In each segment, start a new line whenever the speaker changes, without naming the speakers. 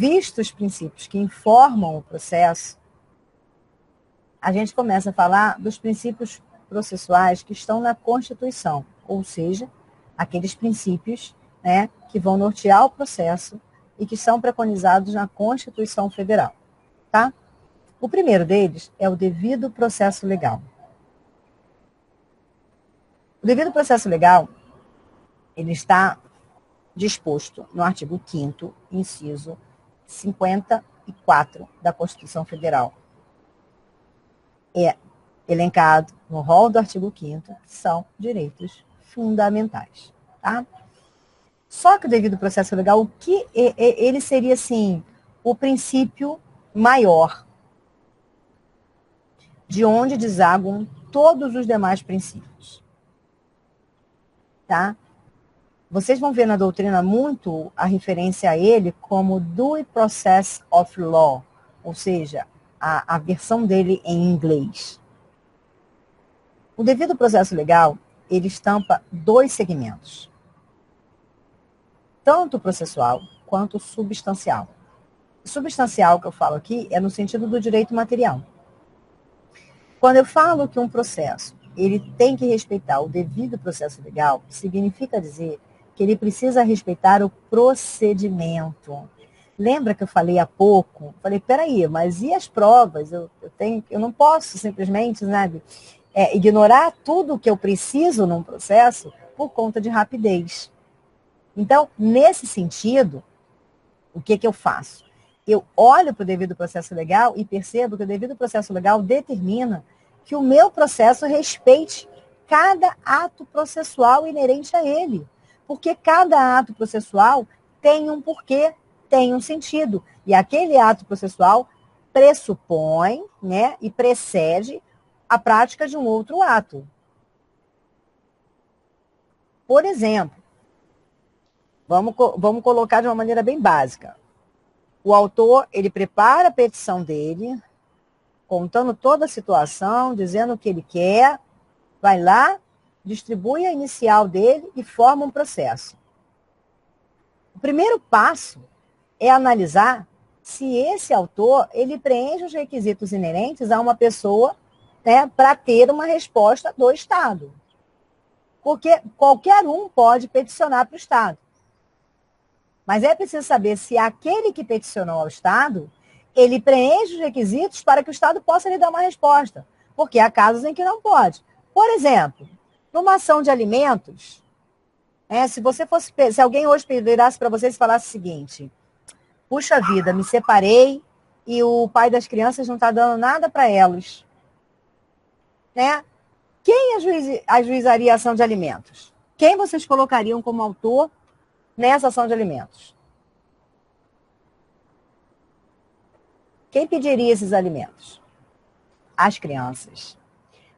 vistos os princípios que informam o processo, a gente começa a falar dos princípios processuais que estão na Constituição, ou seja, aqueles princípios, né, que vão nortear o processo e que são preconizados na Constituição Federal, tá? O primeiro deles é o devido processo legal. O devido processo legal, ele está disposto no artigo 5º, inciso 54 da Constituição Federal. É elencado no rol do artigo 5º, são direitos fundamentais, tá? Só que o devido processo legal, o que ele seria, assim, o princípio maior, de onde desaguam todos os demais princípios, tá? Vocês vão ver na doutrina muito a referência a ele como due process of law, ou seja, a versão dele em inglês. O devido processo legal, ele estampa dois segmentos, tanto processual quanto substancial. O substancial que eu falo aqui é no sentido do direito material. Quando eu falo que um processo, ele tem que respeitar o devido processo legal, significa dizer que ele precisa respeitar o procedimento. Lembra que eu falei há pouco? Falei, peraí, mas e as provas? Eu não posso simplesmente, sabe, ignorar tudo o que eu preciso num processo por conta de rapidez. Então, nesse sentido, o que eu faço? Eu olho para o devido processo legal e percebo que o devido processo legal determina que o meu processo respeite cada ato processual inerente a ele. Porque cada ato processual tem um porquê, tem um sentido. E aquele ato processual pressupõe, né, e precede a prática de um outro ato. Por exemplo, vamos colocar de uma maneira bem básica. O autor, ele prepara a petição dele, contando toda a situação, dizendo o que ele quer, vai lá, distribui a inicial dele e forma um processo. O primeiro passo é analisar se esse autor, ele preenche os requisitos inerentes a uma pessoa, né, para ter uma resposta do Estado. Porque qualquer um pode peticionar para o Estado. Mas é preciso saber se aquele que peticionou ao Estado, ele preenche os requisitos para que o Estado possa lhe dar uma resposta. Porque há casos em que não pode. Por exemplo, numa ação de alimentos, se alguém hoje virasse para vocês e falasse o seguinte: puxa vida, me separei e o pai das crianças não está dando nada para elas, né? Quem ajuizaria a ação de alimentos? Quem vocês colocariam como autor nessa ação de alimentos? Quem pediria esses alimentos? As crianças.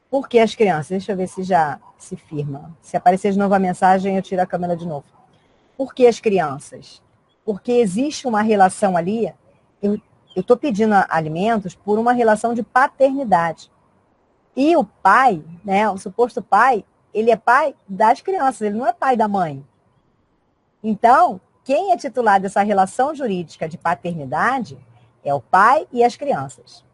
Por que as crianças? Deixa eu ver se já se firma. Se aparecer de novo a mensagem, eu tiro a câmera de novo. Por que as crianças? Porque existe uma relação ali, eu estou pedindo alimentos por uma relação de paternidade. E o pai, né, o suposto pai, ele é pai das crianças, ele não é pai da mãe. Então, quem é titular dessa relação jurídica de paternidade é o pai e as crianças.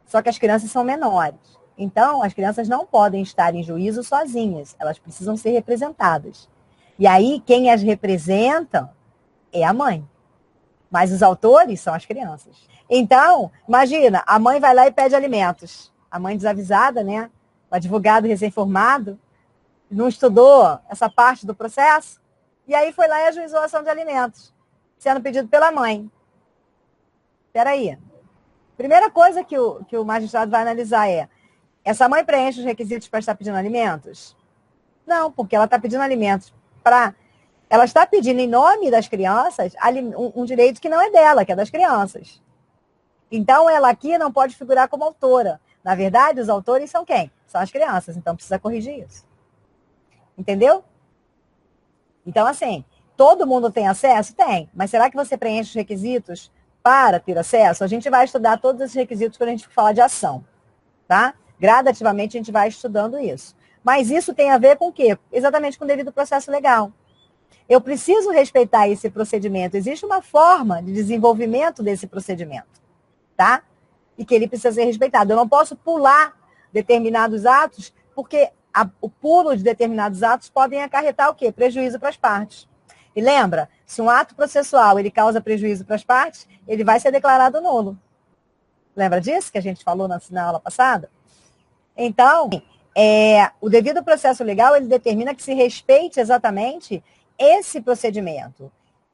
Só que as crianças são menores. Então, as crianças não podem estar em juízo sozinhas, elas precisam ser representadas. E aí, quem as representa é a mãe. Mas os autores são as crianças. Então, imagina, a mãe vai lá e pede alimentos. A mãe desavisada, né? O advogado recém-formado, não estudou essa parte do processo, e aí foi lá e ajuizou a ação de alimentos, sendo pedido pela mãe. Espera aí. Primeira coisa que o magistrado vai analisar é: essa mãe preenche os requisitos para estar pedindo alimentos? Não, porque ela está pedindo alimentos para... Ela está pedindo em nome das crianças um direito que não é dela, que é das crianças. Então, ela aqui não pode figurar como autora. Na verdade, os autores são quem? São as crianças, então precisa corrigir isso. Entendeu? Então, assim, todo mundo tem acesso? Tem. Mas será que você preenche os requisitos para ter acesso? A gente vai estudar todos esses requisitos quando a gente for falar de ação, tá? Gradativamente a gente vai estudando isso. Mas isso tem a ver com o quê? Exatamente com o devido processo legal. Eu preciso respeitar esse procedimento. Existe uma forma de desenvolvimento desse procedimento, tá? E que ele precisa ser respeitado. Eu não posso pular determinados atos, porque o pulo de determinados atos podem acarretar o quê? Prejuízo para as partes. E lembra, se um ato processual ele causa prejuízo para as partes, ele vai ser declarado nulo. Lembra disso que a gente falou na aula passada? Então, o devido processo legal, ele determina que se respeite exatamente esse procedimento.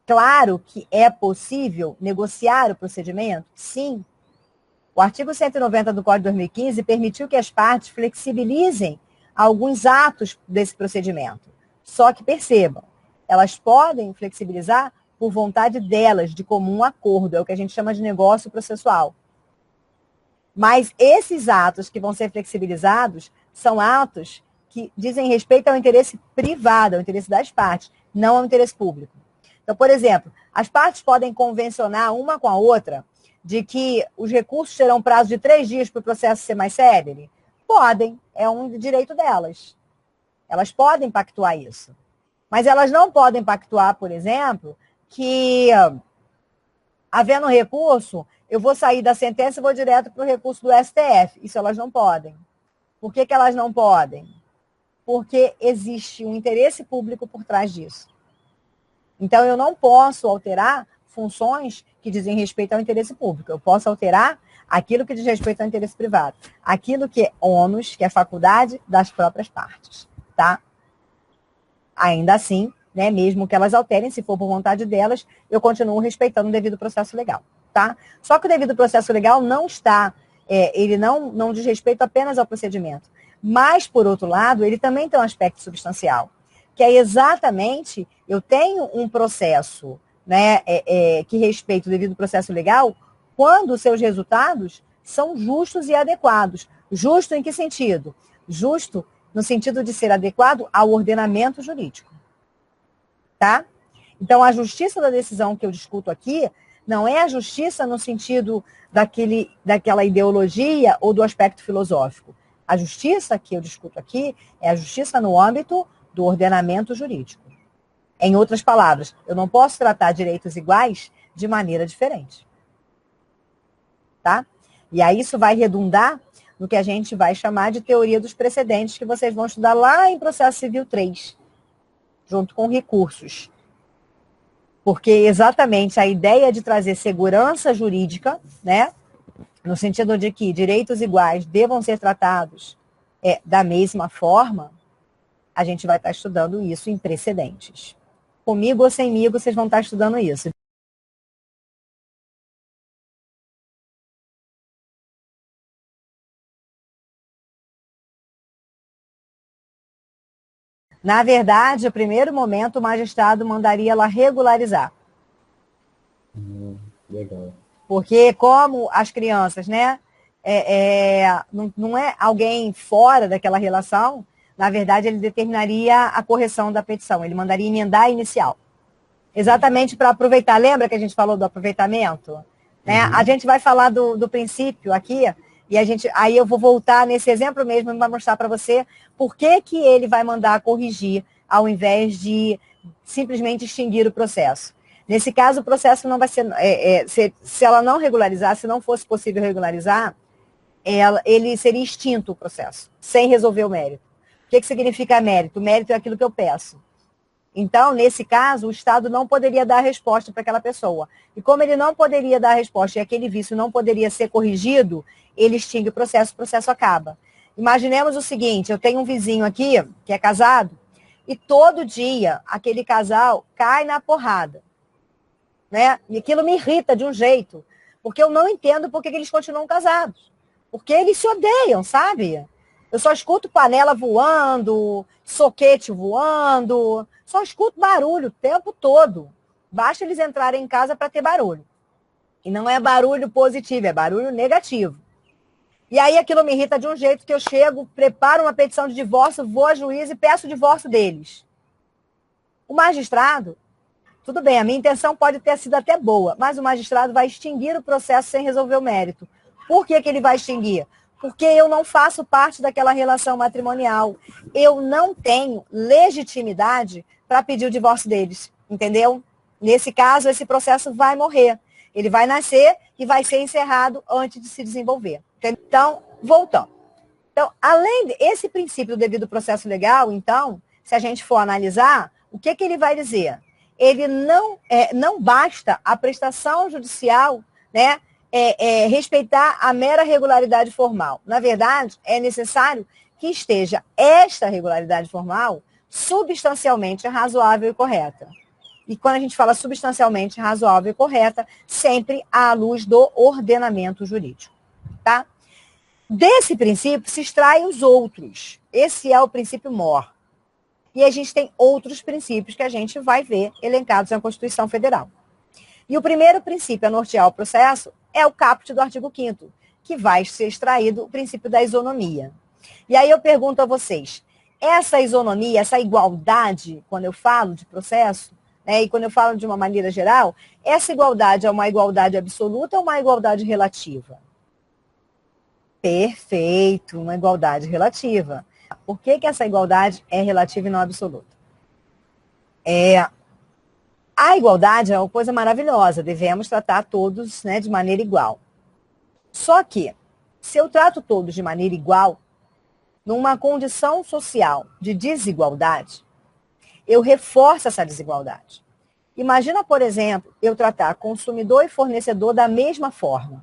Claro que é possível negociar o procedimento? Sim. O artigo 190 do Código de 2015 permitiu que as partes flexibilizem alguns atos desse procedimento. Só que percebam, elas podem flexibilizar por vontade delas, de comum acordo, é o que a gente chama de negócio processual. Mas esses atos que vão ser flexibilizados são atos que dizem respeito ao interesse privado, ao interesse das partes, não ao interesse público. Então, por exemplo, as partes podem convencionar uma com a outra de que os recursos terão prazo de 3 dias para o processo ser mais célere? Podem, é um direito delas. Elas podem pactuar isso. Mas elas não podem pactuar, por exemplo, que, havendo recurso, eu vou sair da sentença e vou direto para o recurso do STF. Isso elas não podem. Por que elas não podem? Porque existe um interesse público por trás disso. Então, eu não posso alterar funções que dizem respeito ao interesse público. Eu posso alterar aquilo que diz respeito ao interesse privado. Aquilo que é ônus, que é faculdade das próprias partes. Tá? Ainda assim, né, mesmo que elas alterem, se for por vontade delas, eu continuo respeitando o devido processo legal. Tá? Só que o devido processo legal não está, ele não diz respeito apenas ao procedimento. Mas, por outro lado, ele também tem um aspecto substancial, que é exatamente, eu tenho um processo, né, que respeita o devido processo legal quando os seus resultados são justos e adequados. Justo em que sentido? Justo no sentido de ser adequado ao ordenamento jurídico. Tá? Então, a justiça da decisão que eu discuto aqui não é a justiça no sentido daquela ideologia ou do aspecto filosófico. A justiça que eu discuto aqui é a justiça no âmbito do ordenamento jurídico. Em outras palavras, eu não posso tratar direitos iguais de maneira diferente. Tá? E aí isso vai redundar no que a gente vai chamar de teoria dos precedentes, que vocês vão estudar lá em Processo Civil 3, junto com recursos. Porque exatamente a ideia de trazer segurança jurídica, né, no sentido de que direitos iguais devam ser tratados da mesma forma, a gente vai estar estudando isso em precedentes. Comigo ou semigo, vocês vão estar estudando isso. Na verdade, no primeiro momento, o magistrado mandaria ela regularizar.
Legal.
Porque como as crianças, né, não é alguém fora daquela relação, na verdade, ele determinaria a correção da petição, ele mandaria emendar a inicial. Exatamente para aproveitar. Lembra que a gente falou do aproveitamento? Né? A gente vai falar do princípio aqui, e aí eu vou voltar nesse exemplo mesmo para mostrar para você por que ele vai mandar corrigir ao invés de simplesmente extinguir o processo. Nesse caso, o processo não vai ser... se ela não regularizar, se não fosse possível regularizar, ele seria extinto o processo, sem resolver o mérito. O que significa mérito? Mérito é aquilo que eu peço. Então, nesse caso, o Estado não poderia dar resposta para aquela pessoa. E como ele não poderia dar resposta e aquele vício não poderia ser corrigido, ele extingue o processo acaba. Imaginemos o seguinte, eu tenho um vizinho aqui, que é casado, e todo dia aquele casal cai na porrada. Né? E aquilo me irrita de um jeito, porque eu não entendo por que eles continuam casados. Porque eles se odeiam, sabe? Eu só escuto panela voando, soquete voando, só escuto barulho o tempo todo. Basta eles entrarem em casa para ter barulho. E não é barulho positivo, é barulho negativo. E aí aquilo me irrita de um jeito que eu chego, preparo uma petição de divórcio, vou a juiz e peço o divórcio deles. O magistrado, tudo bem, a minha intenção pode ter sido até boa, mas o magistrado vai extinguir o processo sem resolver o mérito. Por que ele vai extinguir? Porque eu não faço parte daquela relação matrimonial. Eu não tenho legitimidade para pedir o divórcio deles, entendeu? Nesse caso, esse processo vai morrer. Ele vai nascer e vai ser encerrado antes de se desenvolver. Então, voltando. Então, além desse princípio do devido processo legal, então, se a gente for analisar, o que ele vai dizer? Ele não basta a prestação judicial, né, respeitar a mera regularidade formal. Na verdade, é necessário que esteja esta regularidade formal substancialmente razoável e correta. E quando a gente fala substancialmente razoável e correta, sempre à luz do ordenamento jurídico, tá? Desse princípio se extraem os outros. Esse é o princípio mor. E a gente tem outros princípios que a gente vai ver elencados na Constituição Federal. E o primeiro princípio a nortear o processo é o caput do artigo 5º, que vai ser extraído o princípio da isonomia. E aí eu pergunto a vocês, essa isonomia, essa igualdade, quando eu falo de processo, né, e quando eu falo de uma maneira geral, essa igualdade é uma igualdade absoluta ou uma igualdade relativa? Perfeito, uma igualdade relativa. Por que essa igualdade é relativa e não absoluta? A igualdade é uma coisa maravilhosa, devemos tratar todos, né, de maneira igual. Só que, se eu trato todos de maneira igual, numa condição social de desigualdade, eu reforço essa desigualdade. Imagina, por exemplo, eu tratar consumidor e fornecedor da mesma forma.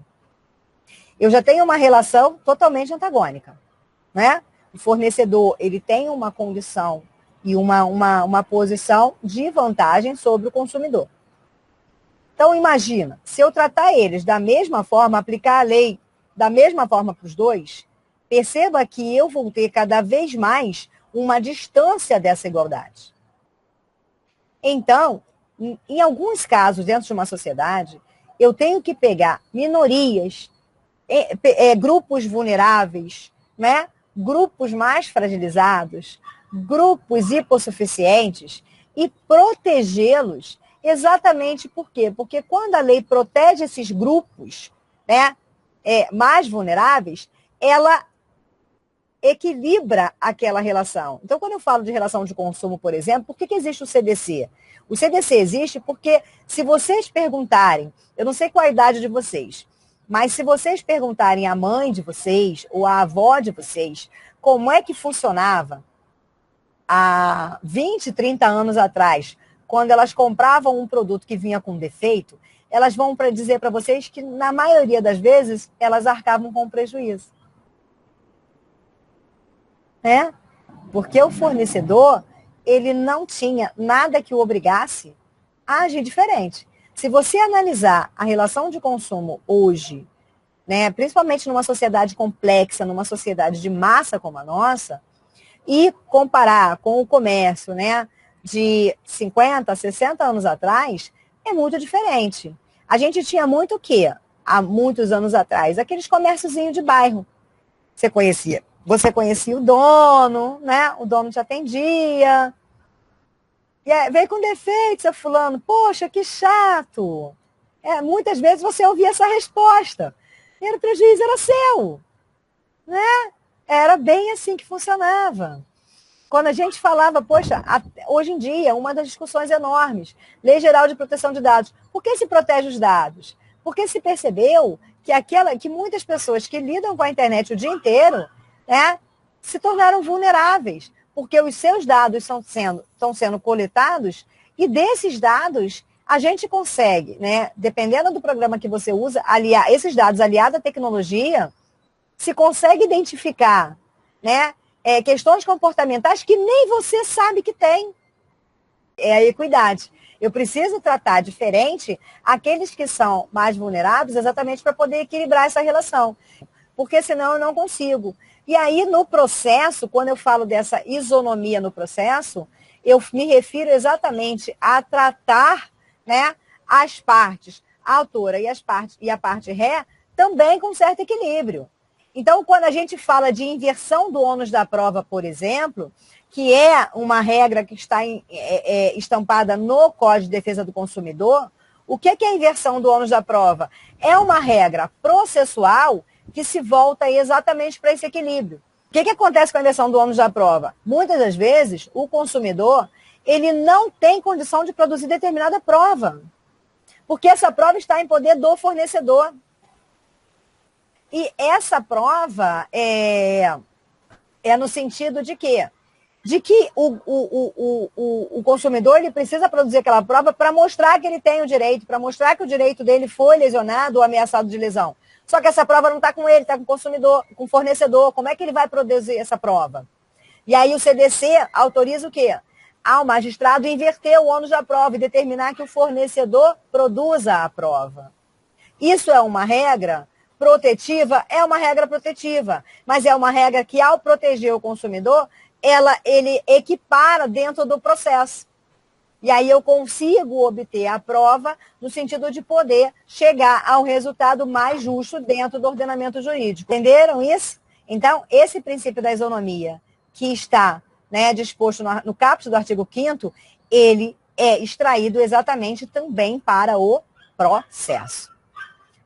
Eu já tenho uma relação totalmente antagônica, né? O fornecedor, ele tem uma condição e uma posição de vantagem sobre o consumidor. Então, imagina, se eu tratar eles da mesma forma, aplicar a lei da mesma forma para os dois, perceba que eu vou ter cada vez mais uma distância dessa igualdade. Então, em alguns casos, dentro de uma sociedade, eu tenho que pegar minorias, grupos vulneráveis, né? Grupos mais fragilizados, grupos hipossuficientes e protegê-los exatamente por quê? Porque quando a lei protege esses grupos, né, mais vulneráveis, ela equilibra aquela relação. Então, quando eu falo de relação de consumo, por exemplo, por que existe o CDC? O CDC existe porque, se vocês perguntarem, eu não sei qual a idade de vocês, mas se vocês perguntarem à mãe de vocês ou à avó de vocês como é que funcionava há 20, 30 anos atrás, quando elas compravam um produto que vinha com defeito, elas vão dizer para vocês que, na maioria das vezes, elas arcavam com prejuízo. Né? Porque o fornecedor, ele não tinha nada que o obrigasse a agir diferente. Se você analisar a relação de consumo hoje, né, principalmente numa sociedade complexa, numa sociedade de massa como a nossa, e comparar com o comércio, né, de 50, 60 anos atrás, é muito diferente. A gente tinha muito o quê? Há muitos anos atrás, aqueles comérciozinhos de bairro. Você conhecia o dono, né? O dono te atendia. E aí, veio com defeito, seu fulano. Poxa, que chato. Muitas vezes você ouvia essa resposta. E o prejuízo era seu. Né? Era bem assim que funcionava. Quando a gente falava, poxa, hoje em dia, uma das discussões enormes, Lei Geral de Proteção de Dados. Por que se protege os dados? Porque se percebeu que muitas pessoas que lidam com a internet o dia inteiro, né, se tornaram vulneráveis, porque os seus dados estão sendo coletados e desses dados a gente consegue, né, dependendo do programa que você usa, aliar esses dados aliados à tecnologia, se consegue identificar, né, questões comportamentais que nem você sabe que tem. É a equidade. Eu preciso tratar diferente aqueles que são mais vulneráveis exatamente para poder equilibrar essa relação. Porque senão eu não consigo. E aí, no processo, quando eu falo dessa isonomia no processo, eu me refiro exatamente a tratar, né, as partes, a autora e a parte ré, também com certo equilíbrio. Então, quando a gente fala de inversão do ônus da prova, por exemplo, que é uma regra que está estampada no Código de Defesa do Consumidor, o que é a inversão do ônus da prova? É uma regra processual que se volta exatamente para esse equilíbrio. O que acontece com a inversão do ônus da prova? Muitas das vezes, o consumidor, ele não tem condição de produzir determinada prova. Porque essa prova está em poder do fornecedor. E essa prova é no sentido de quê? De que o consumidor ele precisa produzir aquela prova para mostrar que ele tem o direito, para mostrar que o direito dele foi lesionado ou ameaçado de lesão. Só que essa prova não está com ele, está com o consumidor, com o fornecedor. Como é que ele vai produzir essa prova? E aí o CDC autoriza o quê? Ao magistrado inverter o ônus da prova e determinar que o fornecedor produza a prova. Isso é uma regra protetiva? É uma regra protetiva, mas é uma regra que, ao proteger o consumidor, ele equipara dentro do processo. E aí eu consigo obter a prova no sentido de poder chegar ao resultado mais justo dentro do ordenamento jurídico. Entenderam isso? Então, esse princípio da isonomia, que está, né, disposto no caput do artigo 5º, ele é extraído exatamente também para o processo.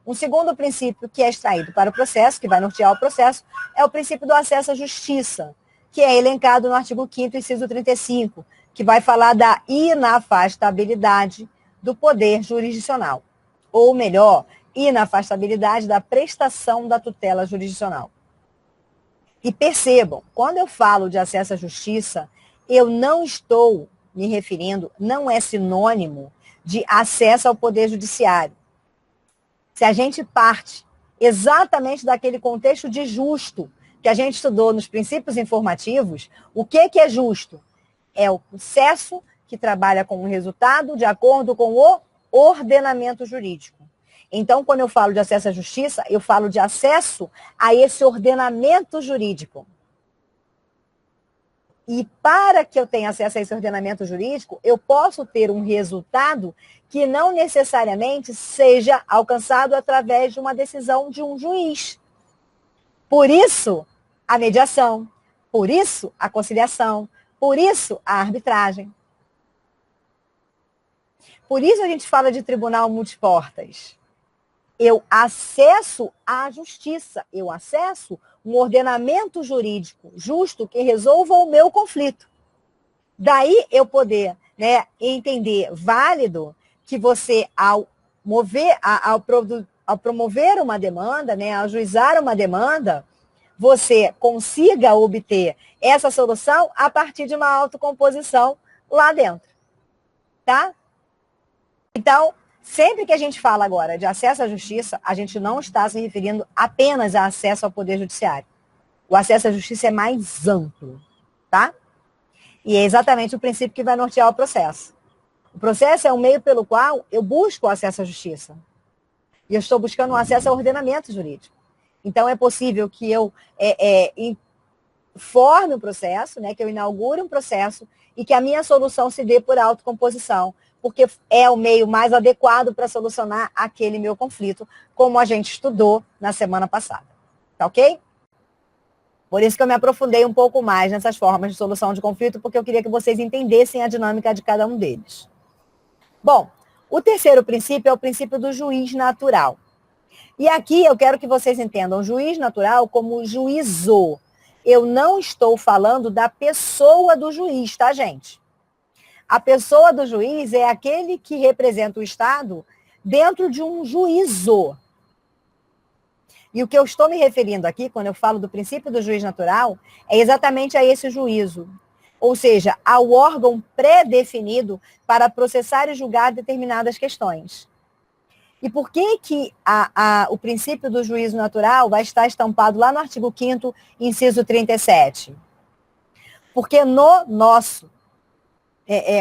Um segundo princípio que é extraído para o processo, que vai nortear o processo, é o princípio do acesso à justiça, que é elencado no artigo 5º, inciso 35, que vai falar da inafastabilidade do poder jurisdicional. Ou melhor, inafastabilidade da prestação da tutela jurisdicional. E percebam, quando eu falo de acesso à justiça, eu não estou me referindo, não é sinônimo de acesso ao poder judiciário. Se a gente parte exatamente daquele contexto de justo que a gente estudou nos princípios informativos, o que é justo? É o processo que trabalha com o resultado de acordo com o ordenamento jurídico. Então, quando eu falo de acesso à justiça, eu falo de acesso a esse ordenamento jurídico. E para que eu tenha acesso a esse ordenamento jurídico, eu posso ter um resultado que não necessariamente seja alcançado através de uma decisão de um juiz. Por isso, a mediação. Por isso, a conciliação. Por isso, a arbitragem. Por isso a gente fala de tribunal multiportas. Eu acesso à justiça, eu acesso um ordenamento jurídico justo que resolva o meu conflito. Daí eu poder, né, entender válido que você, ao promover uma demanda, né, ao ajuizar uma demanda, você consiga obter essa solução a partir de uma autocomposição lá dentro. Tá? Então, sempre que a gente fala agora de acesso à justiça, a gente não está se referindo apenas a acesso ao poder judiciário. O acesso à justiça é mais amplo, tá? E é exatamente o princípio que vai nortear o processo. O processo é um meio pelo qual eu busco o acesso à justiça. E eu estou buscando um acesso ao ordenamento jurídico. Então, é possível que eu forme um processo, né, que eu inaugure um processo e que a minha solução se dê por autocomposição, porque é o meio mais adequado para solucionar aquele meu conflito, como a gente estudou na semana passada. Tá ok? Por isso que eu me aprofundei um pouco mais nessas formas de solução de conflito, porque eu queria que vocês entendessem a dinâmica de cada um deles. Bom, o terceiro princípio é o princípio do juiz natural. E aqui eu quero que vocês entendam o juiz natural como juízo. Eu não estou falando da pessoa do juiz, tá, gente? A pessoa do juiz é aquele que representa o Estado dentro de um juízo. E o que eu estou me referindo aqui, quando eu falo do princípio do juiz natural, é exatamente a esse juízo. Ou seja, ao órgão pré-definido para processar e julgar determinadas questões. E por que o princípio do juízo natural vai estar estampado lá no artigo 5º, inciso 37? Porque no nosso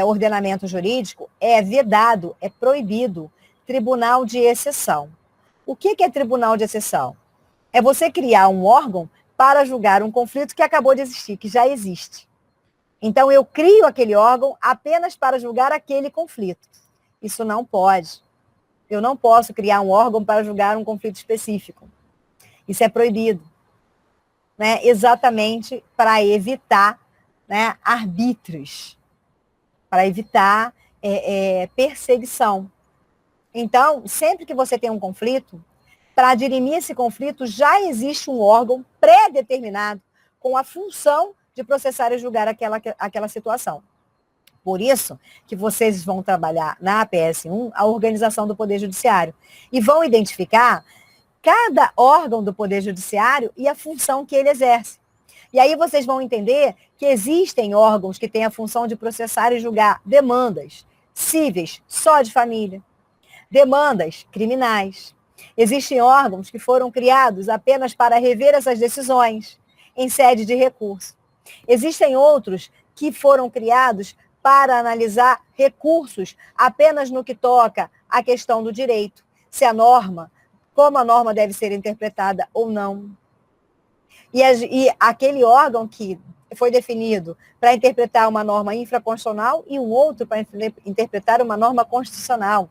ordenamento jurídico é vedado, é proibido tribunal de exceção. O que é tribunal de exceção? É você criar um órgão para julgar um conflito que acabou de existir, que já existe. Então, eu crio aquele órgão apenas para julgar aquele conflito. Isso não pode. Eu não posso criar um órgão para julgar um conflito específico. Isso é proibido. Né? Exatamente para evitar, né, arbítrios, para evitar perseguição. Então, sempre que você tem um conflito, para dirimir esse conflito, já existe um órgão pré-determinado com a função de processar e julgar aquela situação. Por isso que vocês vão trabalhar na APS-1 a organização do Poder Judiciário e vão identificar cada órgão do Poder Judiciário e a função que ele exerce. E aí vocês vão entender que existem órgãos que têm a função de processar e julgar demandas cíveis só de família, demandas criminais. Existem órgãos que foram criados apenas para rever essas decisões em sede de recurso. Existem outros que foram criados para analisar recursos apenas no que toca à questão do direito, se a norma, como a norma deve ser interpretada ou não. E aquele órgão que foi definido para interpretar uma norma infraconstitucional e um outro para interpretar uma norma constitucional.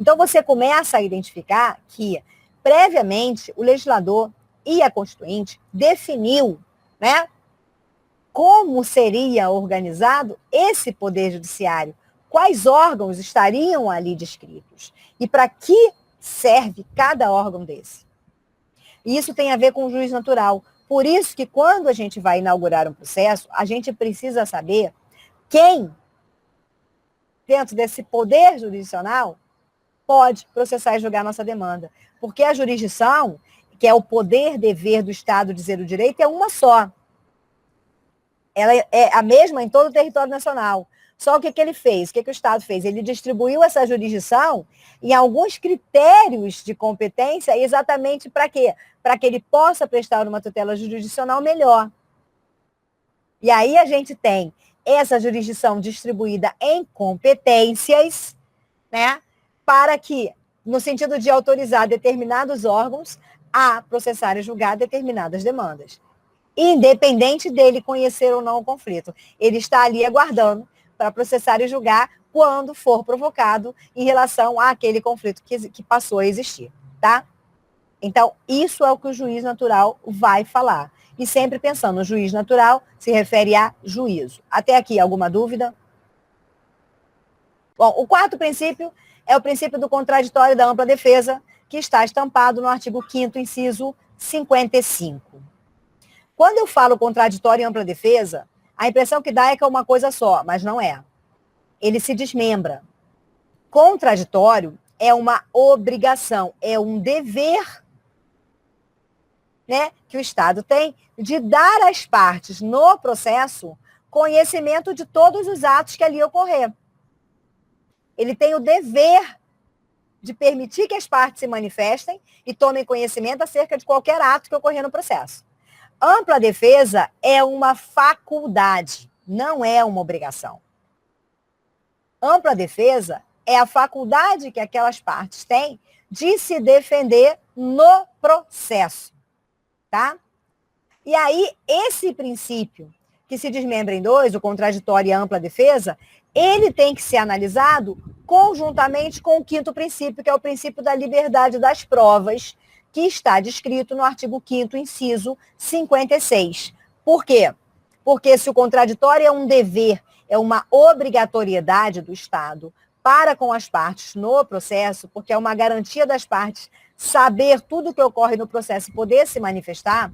Então, você começa a identificar que, previamente, o legislador e a Constituinte definiu, né, como seria organizado esse Poder Judiciário, quais órgãos estariam ali descritos e para que serve cada órgão desse. E isso tem a ver com o juiz natural. Por isso que quando a gente vai inaugurar um processo, a gente precisa saber quem, dentro desse poder jurisdicional, pode processar e julgar nossa demanda. Porque a jurisdição, que é o poder-dever do Estado dizer o direito, é uma só. Ela é a mesma em todo o território nacional. Só o que ele fez? O que o Estado fez? Ele distribuiu essa jurisdição em alguns critérios de competência exatamente para quê? Para que ele possa prestar uma tutela jurisdicional melhor. E aí a gente tem essa jurisdição distribuída em competências, né? Para que, no sentido de autorizar determinados órgãos a processar e julgar determinadas demandas. Independente dele conhecer ou não o conflito. Ele está ali aguardando para processar e julgar quando for provocado em relação àquele conflito que passou a existir, tá? Então, isso é o que o juiz natural vai falar. E sempre pensando, o juiz natural se refere a juízo. Até aqui, alguma dúvida? Bom, o quarto princípio é o princípio do contraditório e da ampla defesa, que está estampado no artigo 5º, inciso 55. Quando eu falo contraditório e ampla defesa, a impressão que dá é que é uma coisa só, mas não é. Ele se desmembra. Contraditório é uma obrigação, é um dever, né, que o Estado tem de dar às partes no processo conhecimento de todos os atos que ali ocorrer. Ele tem o dever de permitir que as partes se manifestem e tomem conhecimento acerca de qualquer ato que ocorrer no processo. Ampla defesa é uma faculdade, não é uma obrigação. Ampla defesa é a faculdade que aquelas partes têm de se defender no processo, tá? E aí, esse princípio, que se desmembra em dois, o contraditório e a ampla defesa, ele tem que ser analisado conjuntamente com o quinto princípio, que é o princípio da liberdade das provas, que está descrito no artigo 5º, inciso 56. Por quê? Porque se o contraditório é um dever, é uma obrigatoriedade do Estado para com as partes no processo, porque é uma garantia das partes saber tudo o que ocorre no processo e poder se manifestar,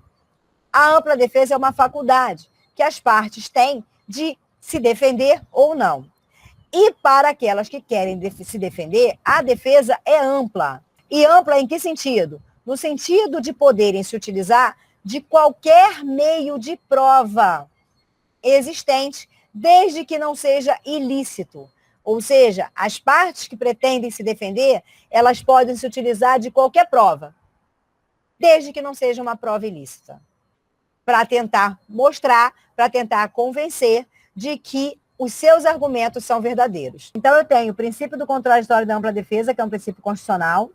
a ampla defesa é uma faculdade que as partes têm de se defender ou não. E para aquelas que querem se defender, a defesa é ampla. E ampla em que sentido? No sentido de poderem se utilizar de qualquer meio de prova existente, desde que não seja ilícito. Ou seja, as partes que pretendem se defender, elas podem se utilizar de qualquer prova, desde que não seja uma prova ilícita, para tentar mostrar, para tentar convencer de que os seus argumentos são verdadeiros. Então, eu tenho o princípio do contraditório da ampla defesa, que é um princípio constitucional,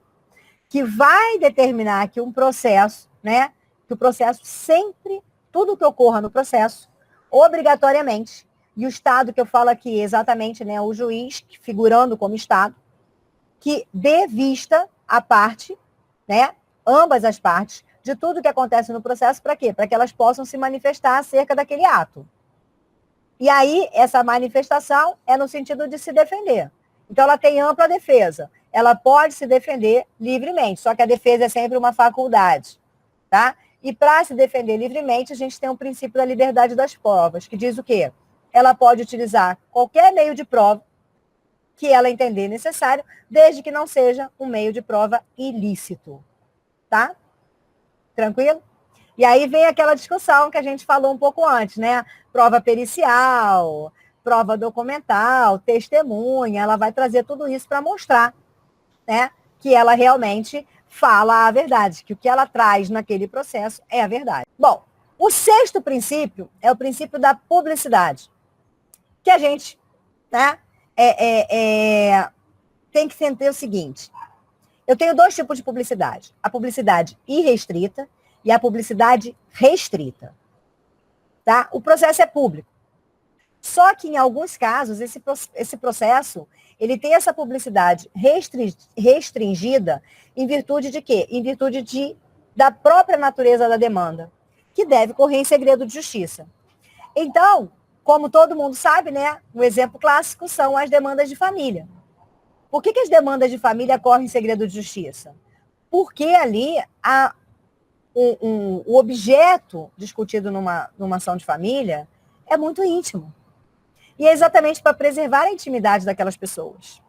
que vai determinar que um processo, né, que o processo sempre, tudo que ocorra no processo, obrigatoriamente, e o Estado, que eu falo aqui exatamente, né, o juiz, figurando como Estado, que dê vista à parte, né, ambas as partes, de tudo que acontece no processo, para quê? Para que elas possam se manifestar acerca daquele ato. E aí, essa manifestação é no sentido de se defender. Então, ela tem ampla defesa. Ela pode se defender livremente, só que a defesa é sempre uma faculdade, tá? E para se defender livremente, a gente tem o princípio da liberdade das provas, que diz o quê? ela pode utilizar qualquer meio de prova que ela entender necessário, desde que não seja um meio de prova ilícito. Tá? Tranquilo? E aí vem aquela discussão que a gente falou um pouco antes, né? Prova pericial, prova documental, testemunha, ela vai trazer tudo isso para mostrar, né, que ela realmente fala a verdade, que o que ela traz naquele processo é a verdade. Bom, o sexto princípio é o princípio da publicidade, que a gente, né, tem que entender o seguinte: eu tenho dois tipos de publicidade: a publicidade irrestrita e a publicidade restrita. Tá? O processo é público. Só que, em alguns casos, esse processo ele tem essa publicidade restringida em virtude de quê? Em virtude da própria natureza da demanda, que deve correr em segredo de justiça. Então, como todo mundo sabe, né, um exemplo clássico são as demandas de família. Por que as demandas de família correm em segredo de justiça? Porque ali o objeto discutido numa ação de família é muito íntimo. E é exatamente para preservar a intimidade daquelas pessoas.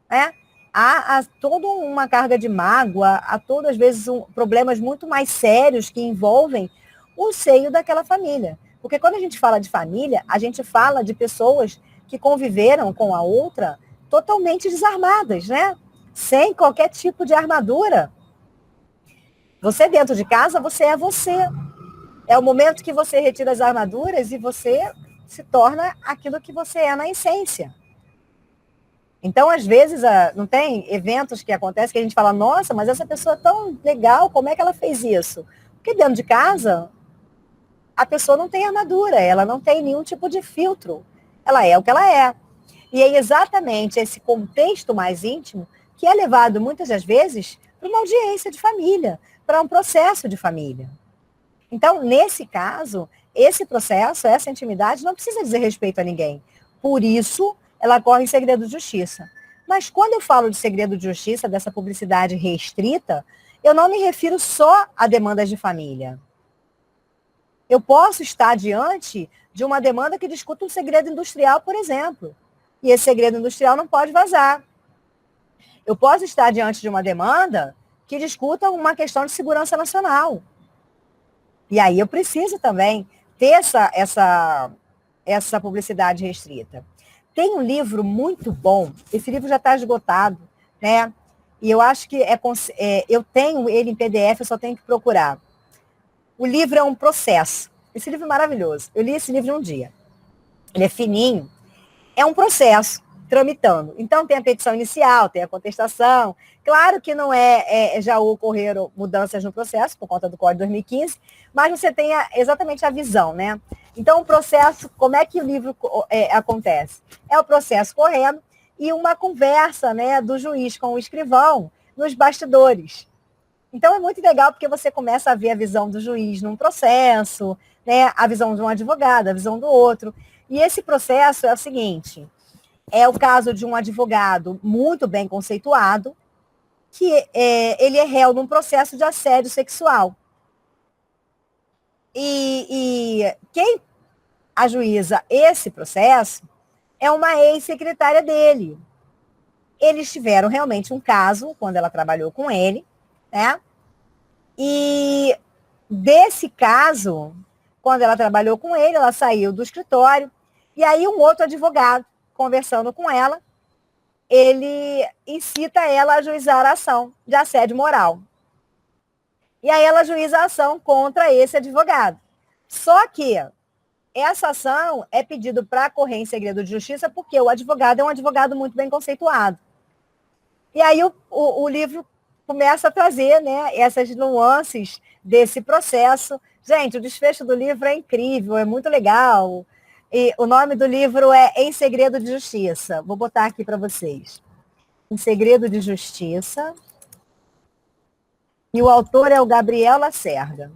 Né? Há toda uma carga de mágoa, há todas as vezes problemas muito mais sérios que envolvem o seio daquela família. Porque quando a gente fala de família, a gente fala de pessoas que conviveram com a outra totalmente desarmadas, né? Sem qualquer tipo de armadura. Você dentro de casa, você é você. É o momento que você retira as armaduras e você se torna aquilo que você é na essência. Então, às vezes, não tem eventos que acontecem que a gente fala, nossa, mas essa pessoa é tão legal, como é que ela fez isso? Porque dentro de casa, a pessoa não tem armadura, ela não tem nenhum tipo de filtro. Ela é o que ela é. E é exatamente esse contexto mais íntimo que é levado, muitas das vezes, para uma audiência de família, para um processo de família. Então, nesse caso, esse processo, essa intimidade, não precisa dizer respeito a ninguém. Por isso, ela corre em segredo de justiça. Mas quando eu falo de segredo de justiça, dessa publicidade restrita, eu não me refiro só a demandas de família. Eu posso estar diante de uma demanda que discuta um segredo industrial, por exemplo. E esse segredo industrial não pode vazar. Eu posso estar diante de uma demanda que discuta uma questão de segurança nacional. E aí eu preciso também ter essa publicidade restrita. Tem um livro muito bom, esse livro já está esgotado, né? E eu acho que eu tenho ele em PDF, eu só tenho que procurar. O livro é um processo. Esse livro é maravilhoso. Eu li esse livro em um dia. Ele é fininho. É um processo tramitando. Então, tem a petição inicial, tem a contestação. Claro que não já ocorreram mudanças no processo, por conta do Código de 2015, mas você tem exatamente a visão, né? Então, o processo, como é que o livro acontece? É o processo correndo e uma conversa, né, do juiz com o escrivão nos bastidores. Então, é muito legal porque você começa a ver a visão do juiz num processo, né, a visão de um advogado, a visão do outro. E esse processo é o seguinte: é o caso de um advogado muito bem conceituado, que ele é réu num processo de assédio sexual. E quem ajuiza esse processo é uma ex-secretária dele. Eles tiveram realmente um caso, quando ela trabalhou com ele, né? E desse caso, quando ela trabalhou com ele, ela saiu do escritório, e aí um outro advogado, conversando com ela, ele incita ela a ajuizar a ação de assédio moral. E aí ela ajuiza a ação contra esse advogado. Só que essa ação é pedido para correr em segredo de justiça porque o advogado é um advogado muito bem conceituado. E aí o livro começa a trazer, né, essas nuances desse processo. Gente, o desfecho do livro é incrível, é muito legal. E o nome do livro é Em Segredo de Justiça. Vou botar aqui para vocês. Em Segredo de Justiça. E o autor é o Gabriel Lacerda.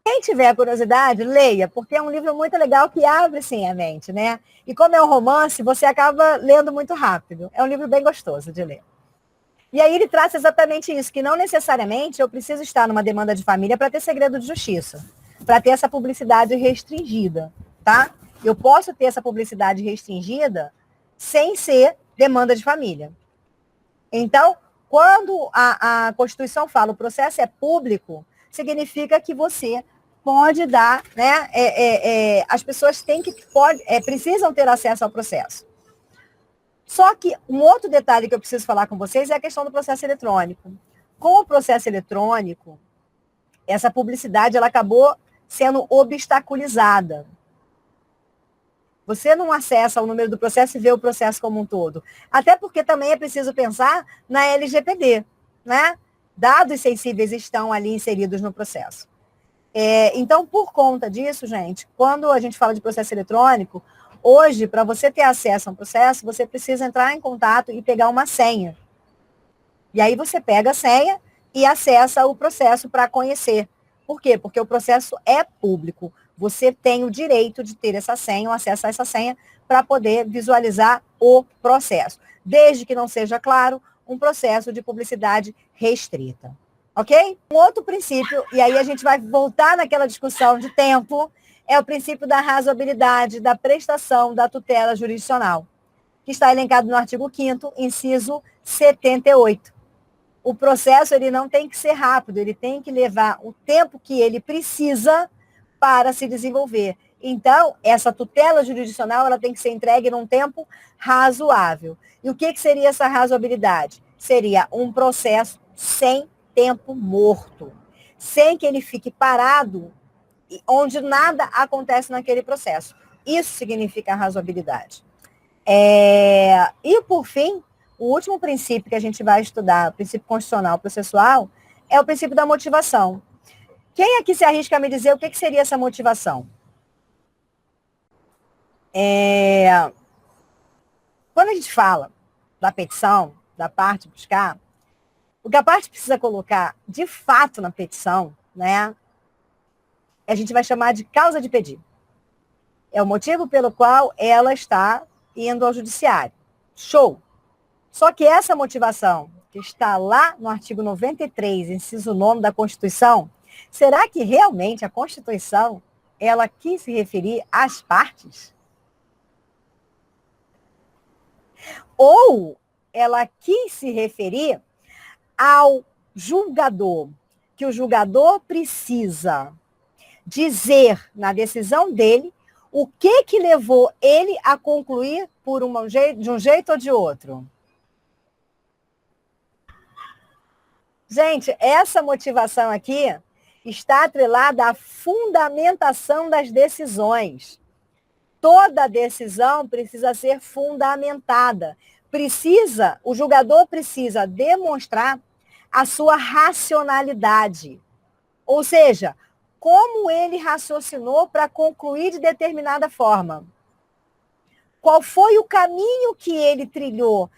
Quem tiver curiosidade, leia, porque é um livro muito legal que abre, sim, a mente, né? E como é um romance, você acaba lendo muito rápido. É um livro bem gostoso de ler. E aí ele traz exatamente isso, que não necessariamente eu preciso estar numa demanda de família para ter segredo de justiça, para ter essa publicidade restringida. tá? Eu posso ter essa publicidade restringida sem ser demanda de família. Então, quando a Constituição fala o processo é público, significa que você pode dar, né? As pessoas precisam ter acesso ao processo. Só que um outro detalhe que eu preciso falar com vocês é a questão do processo eletrônico. Com o processo eletrônico, essa publicidade ela acabou sendo obstaculizada. Você não acessa o número do processo e vê o processo como um todo. Até porque também é preciso pensar na LGPD, né? Dados sensíveis estão ali inseridos no processo. Então, por conta disso, gente, quando a gente fala de processo eletrônico, hoje, para você ter acesso a um processo, você precisa entrar em contato e pegar uma senha. E aí você pega a senha e acessa o processo para conhecer. Por quê? Porque o processo é público. Você tem o direito de ter essa senha, o acesso a essa senha, para poder visualizar o processo. Desde que não seja, claro, um processo de publicidade restrita. Ok? Um outro princípio, e aí a gente vai voltar naquela discussão de tempo, é o princípio da razoabilidade da prestação da tutela jurisdicional, que está elencado no artigo 5º, inciso 78. O processo ele não tem que ser rápido, ele tem que levar o tempo que ele precisa para se desenvolver. Então, essa tutela jurisdicional ela tem que ser entregue num tempo razoável. E o que seria essa razoabilidade? Seria um processo sem tempo morto, sem que ele fique parado, onde nada acontece naquele processo. Isso significa razoabilidade. E, por fim, o último princípio que a gente vai estudar, o princípio constitucional processual, é o princípio da motivação. Quem aqui se arrisca a me dizer o que seria essa motivação? Quando a gente fala da petição, da parte buscar, o que a parte precisa colocar de fato na petição, né, a gente vai chamar de causa de pedir. É o motivo pelo qual ela está indo ao judiciário. Show! Só que essa motivação, que está lá no artigo 93, inciso 9 da Constituição, será que realmente a Constituição, ela quis se referir às partes? Ou ela quis se referir ao julgador, que o julgador precisa dizer na decisão dele o que levou ele a concluir de um jeito ou de outro. Gente, essa motivação aqui está atrelada à fundamentação das decisões. Toda decisão precisa ser fundamentada. O julgador precisa demonstrar a sua racionalidade. Ou seja, como ele raciocinou para concluir de determinada forma. Qual foi o caminho que ele trilhou?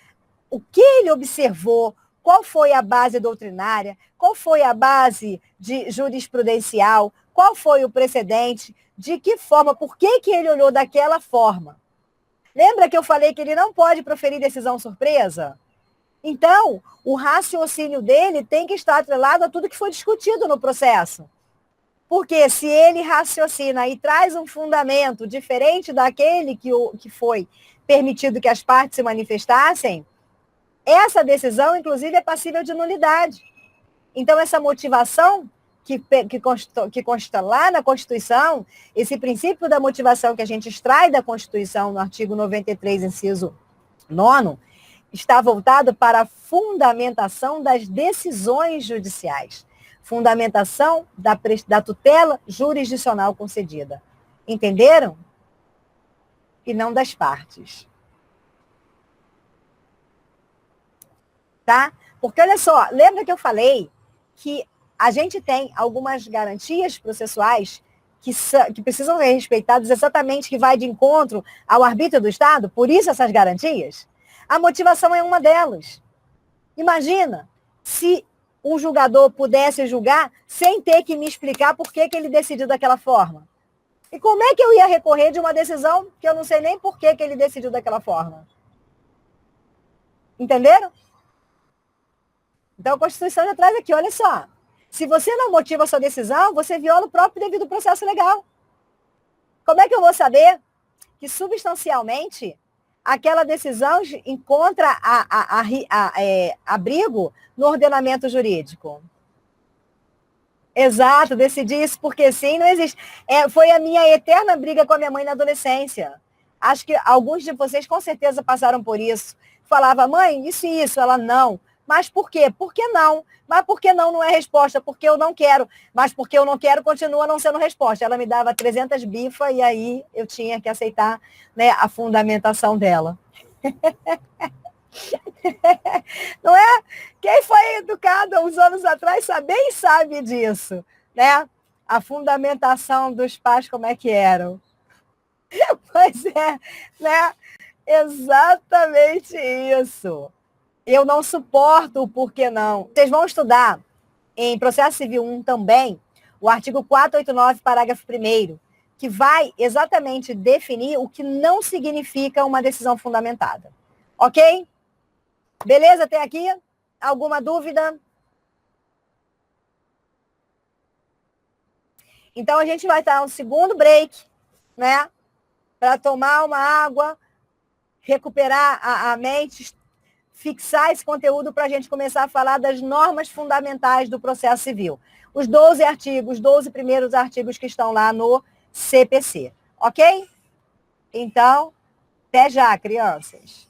O que ele observou? Qual foi a base doutrinária? Qual foi a base jurisprudencial? Qual foi o precedente? De que forma? Por que ele olhou daquela forma? Lembra que eu falei que ele não pode proferir decisão surpresa? Então, o raciocínio dele tem que estar atrelado a tudo que foi discutido no processo. Porque se ele raciocina e traz um fundamento diferente daquele que foi permitido que as partes se manifestassem, essa decisão, inclusive, é passível de nulidade. Então, essa motivação que consta lá na Constituição, esse princípio da motivação que a gente extrai da Constituição, no artigo 93, inciso 9, está voltado para a fundamentação das decisões judiciais. Fundamentação da tutela jurisdicional concedida. Entenderam? E não das partes. Tá? Porque, olha só, lembra que eu falei que a gente tem algumas garantias processuais que precisam ser respeitadas exatamente, que vai de encontro ao arbítrio do Estado? Por isso essas garantias? A motivação é uma delas. Imagina se um julgador pudesse julgar sem ter que me explicar por que ele decidiu daquela forma. E como é que eu ia recorrer de uma decisão que eu não sei nem por que ele decidiu daquela forma? Entenderam? Então, a Constituição já traz aqui, olha só. Se você não motiva a sua decisão, você viola o próprio devido processo legal. Como é que eu vou saber que substancialmente aquela decisão encontra abrigo no ordenamento jurídico? Exato, decidi isso porque sim, não existe. Foi a minha eterna briga com a minha mãe na adolescência. Acho que alguns de vocês com certeza passaram por isso. Falava, mãe, isso e isso. Ela, não. Mas por quê? Por que não? Mas por que não é resposta? Porque eu não quero. Mas porque eu não quero, continua não sendo resposta. Ela me dava 300 bifas e aí eu tinha que aceitar, né, a fundamentação dela. Não é? Quem foi educado há uns anos atrás bem sabe disso, né? A fundamentação dos pais, como é que eram. Pois é, né? Exatamente isso. Eu não suporto o porquê não. Vocês vão estudar em Processo Civil 1 também, o artigo 489, parágrafo 1º, que vai exatamente definir o que não significa uma decisão fundamentada. Ok? Beleza até aqui? Alguma dúvida? Então, a gente vai estar no segundo break, né? Para tomar uma água, recuperar a mente, fixar esse conteúdo para a gente começar a falar das normas fundamentais do processo civil. Os 12 artigos, 12 primeiros artigos que estão lá no CPC. Ok? Então, até já, crianças.